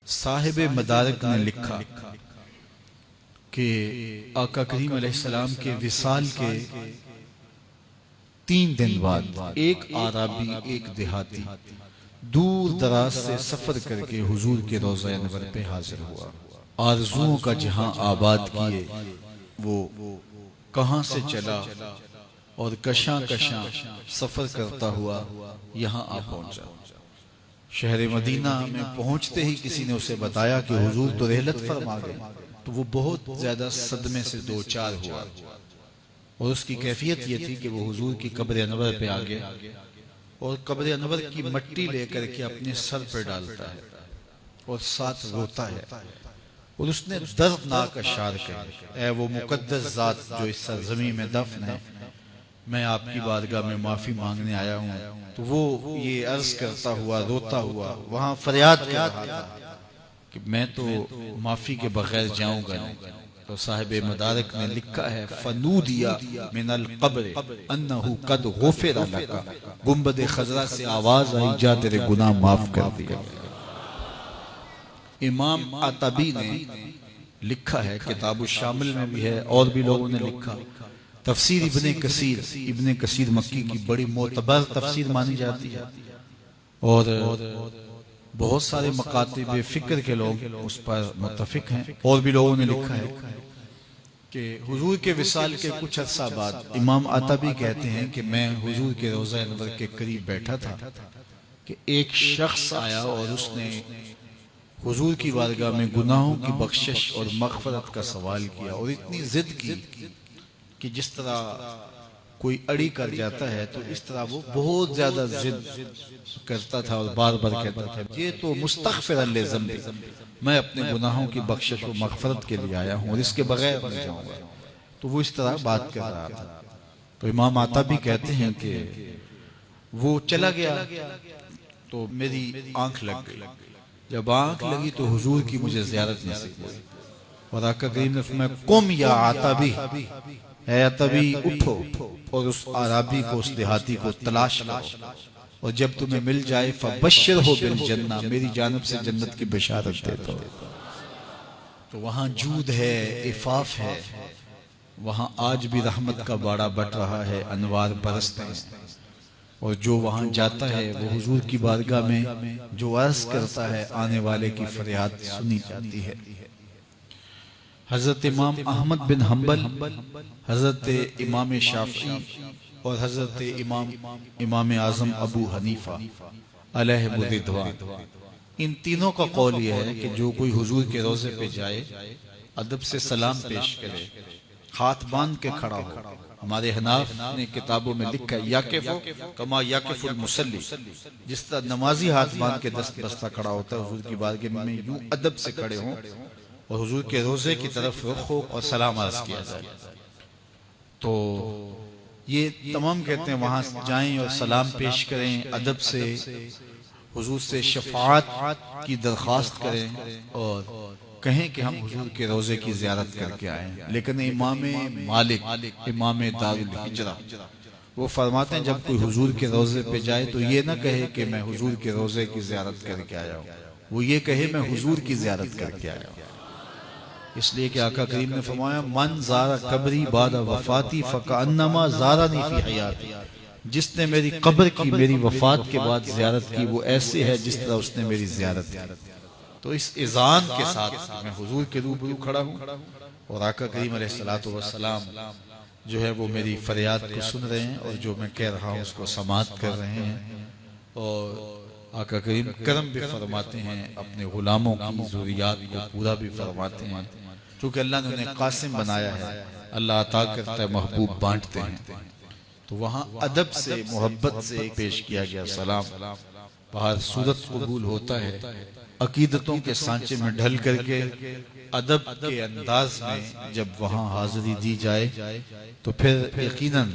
साहिब मदारिक ने लिखा कि आका करीम अलैहिस्सलाम के विसाल के 3 दिन बाद एक आराबी एक देहाती दूर दराज से सफर करके हुजूर के रोज़ा अनवर पे हाजिर हुआ। आरज़ुओं का जहां आबाद किए वो कहां से चला और कशां कशां सफर करता हुआ यहां आ पहुंचा। शहर मदीना में पहुंचते ही किसी ने उसे बताया कि हुजूर तो रहलत फरमा गए। तो वो बहुत ज्यादा सदमे से दो चार हुआ और उसकी कैफियत ये थी कि वो हुजूर की कब्र अनवर पे आ गया और कब्र अनवर की मट्टी लेकर के अपने सर पर डालता है और साथ रोता है और उसने दर्दनाक अशार कहे, ऐ वो मुकद्दस जात जो इस सरजमी में दफन है, मैं आपकी बारगाह में माफी मांगने आया हूँ। तो वो ये अर्ज करता हुआ रोता हुआ वहां फरियाद कर रहा था कि मैं तो माफी के बगैर जाऊंगा नहीं। तो साहिब मदारिक ने लिखा है, फनूदिया मिनल क़ब्र अन्नहु कद गुफ़िर लका, गुंबद खजरा से आवाज आई, जा तेरे गुनाह माफ कर दिया। इमाम आतबी ने लिखा है, किताबुल शामिल में भी है और भी लोगों ने लिखा। तफसीर इब्ने कसीर मक्की की बड़ी मोतबर तफसीर मानी जाती है और बहुत सारे मकातिब फिक्र के लोग उस पर मुत्तफिक हैं। और भी लोगों ने लिखा है कि हुजूर के विसाल के कुछ अर्सा बाद इमाम आतबी कहते हैं कि मैं हुजूर के रोज़ा अनवर के करीब बैठा था कि एक शख्स आया और उसने हुजूर की बारगाह में गुनाहों की बख्शिश और मग़फ़िरत का सवाल किया और इतनी जिद की कि जिस तरह कोई अड़ी कर जाता है तो इस तरह वो बहुत ज्यादा जिद करता था और बार बार कहता था, ये तो मुस्तग़फ़िरन लिज़ंबी, मैं अपने गुनाहों की बख्शिश और मग़फ़िरत के लिए आया हूँ और इसके बगैर नहीं जाऊंगा। तो वो इस तरह बात कर रहा था। तो इमाम आतबी कहते हैं कि वो चला गया तो मेरी आंख लग गई। जब आंख लगी तो हुजूर की मुझे ज़ियारत नसीब हुई और आका करीम ने फरमाया, कुम या आतबी, है आतबी उठो और उस आराबी को, उस देहाती को तलाश करो और जब तुम्हें मिल जाए फबश्शिर हो बिल जन्नह, मेरी जानब से जन्नत की बशारत दे दो। तो वहां जूद है, इफाफ है, वहां आज भी रहमत का बाड़ा बट रहा है, अनवार बरसते हैं और जो वहां जाता है वो हुजूर की बारगाह में जो अर्ज करता है आने वाले की फरियाद सुनी जाती है। हजरत इमाम अहमद बिन हम्बल, हजरत इमाम शाफी और हजरत इमाम आजम अबू हनीफा अलैहिम रिदवान, इन तीनों का कौल यह है कि जो कोई हुजूर के रोजे पे जाए अदब से सलाम पेश करे, हाथ बांध के खड़ा हो। हमारे हनाफ ने किताबों में लिखा है, याकिफु कमा याकिफुल मुसल्ली, जिस तरह नमाजी हाथ बांध के दस्त बस्ता खड़ा होता है हुजूर की बारगाह में यूं अदब से खड़े हों और हुजूर के रोजे की तरफ रुख हो और सलाम अर्ज किया जाए। तो ये तमाम कहते हैं वहां जाएं और सलाम पेश करें, अदब से हुजूर से शफाअत की दरख्वास्त करें और कहें कि हम हुजूर के रोजे की ज़ियारत करके आए। लेकिन इमाम मालिक, इमाम दारुल हिजरा, वो फरमाते हैं जब कोई हुजूर के रोजे पे जाए तो ये ना कहे कि मैं हुजूर के रोजे की ज़ियारत करके आया हूँ, वो ये कहे मैं हुजूर की ज़ियारत करके आया हूँ। इसलिए कि आका करीम ने फरमाया, मन ज़ारा कब्री बाद वफाती फ़कअन्नमा ज़ारनी फ़ी हयाती, जिसने मेरी कब्र की मेरी वफात के बाद ज़ियारत की वो ऐसे है जिस तरह उसने मेरी ज़ियारत की। तो इस इज़ान के साथ मैं हुजूर के रूबरू खड़ा हूँ और आका करीम अलैहिस्सलातु वस्सलाम जो है वो मेरी फरियाद को सुन रहे हैं और जो मैं कह रहा हूँ उसको समाअत कर रहे हैं। और आका करीम करम भी फरमाते हैं, अपने गुलामों की ज़रूरियात को पूरा भी फरमाते हैं, क्योंकि अल्लाह ने उन्हें कासिम बनाया है। अल्लाह अता करता है, महबूब बांटते हैं। तो वहाँ अदब से मोहब्बत से पेश किया गया सलाम, बाहर सूरत कबूल होता है। अकीदतों के सांचे में ढल करके अदब के अंदाज में जब वहाँ हाजिरी दी जाए तो फिर यकीनन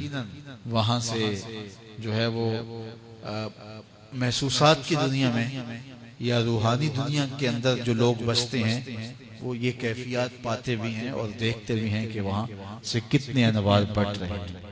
वहाँ से जो है वो महसूसात की दुनिया में या रूहानी दुनिया के अंदर जो लोग बसते हैं वो ये कैफियत पाते भी हैं और देखते भी हैं कि वहाँ से कितने अनवार बट रहे हैं।